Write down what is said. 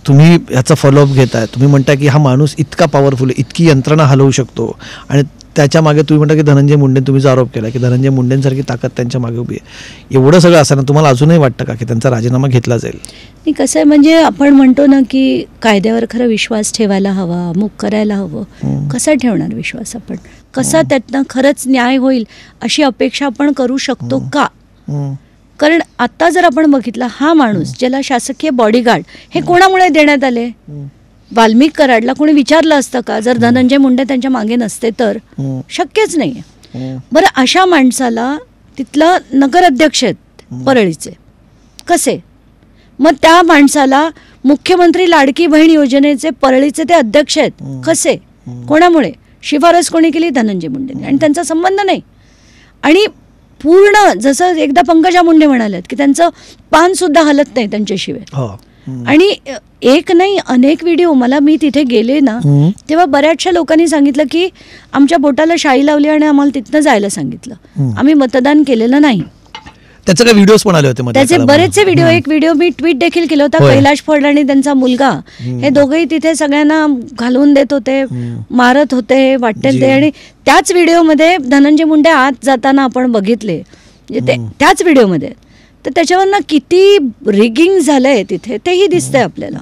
तुम्ही ह्याचा फॉलोअप घेताय, तुम्ही म्हणताय की हा माणूस इतका पॉवरफुल आहे, इतकी यंत्रणा हलवू शकतो, आणि त्याच्या मागे तुम्ही म्हणता की धनंजय मुंडे, तुम्ही जो आरोप केला की धनंजय मुंडेंसारखी ताकद त्यांच्या मागे उभी आहे, एवढं सगळं असताना तुम्हाला अजूनही वाटतं का की त्यांचा राजीनामा घेतला जाईल? नाही, कसं आहे म्हणजे आपण म्हणतो ना की कायद्यावर खरं विश्वास ठेवायला हवा, अमुक करायला हवं. कसा ठेवणार विश्वास आपण? कसा त्यातनं खरंच न्याय होईल अशी अपेक्षा आपण करू शकतो का? कारण आता जर आपण बघितलं, हा माणूस ज्याला शासकीय बॉडीगार्ड हे कोणामुळे देण्यात आले? वाल्मिक कराडला कोणी विचारलं असतं का जर धनंजय मुंडे त्यांच्या मागे नसते तर? शक्यच नाही. बरं, अशा माणसाला तिथलं नगराध्यक्ष आहेत परळीचे, कसे? मग त्या माणसाला मुख्यमंत्री लाडकी बहीण योजनेचे परळीचे ते अध्यक्ष आहेत, कसे? कोणामुळे? शिफारस कोणी केली? धनंजय मुंडेंनी, आणि त्यांचा संबंध नाही. आणि पूर्ण जसं एकदा पंकजा मुंडे म्हणाल्यात की त्यांचं पान सुद्धा हलत नाही त्यांच्याशिवाय. आणि एक नाही, अनेक व्हिडिओ, मला मी तिथे गेले ना तेव्हा बऱ्याचशा लोकांनी सांगितलं की आमच्या बोटाला शाई लावली आणि आम्हाला तिथनं जायला सांगितलं, आम्ही मतदान केलेलं नाही. त्याचे काही व्हिडिओज पण आले होते, त्याचे बरेचसे व्हिडिओ. एक व्हिडिओ मी ट्विट देखील केला होता. कैलाश फड आणि त्यांचा मुलगा हे दोघेही तिथे सगळ्यांना घालवून देत होते, मारत होते, वाटेल ते. आणि त्याच व्हिडिओमध्ये धनंजय मुंडे आत जाताना आपण बघितले, त्याच व्हिडिओमध्ये. तर त्याच्यावरनं किती रिगिंग झालंय तिथे तेही दिसतंय आपल्याला.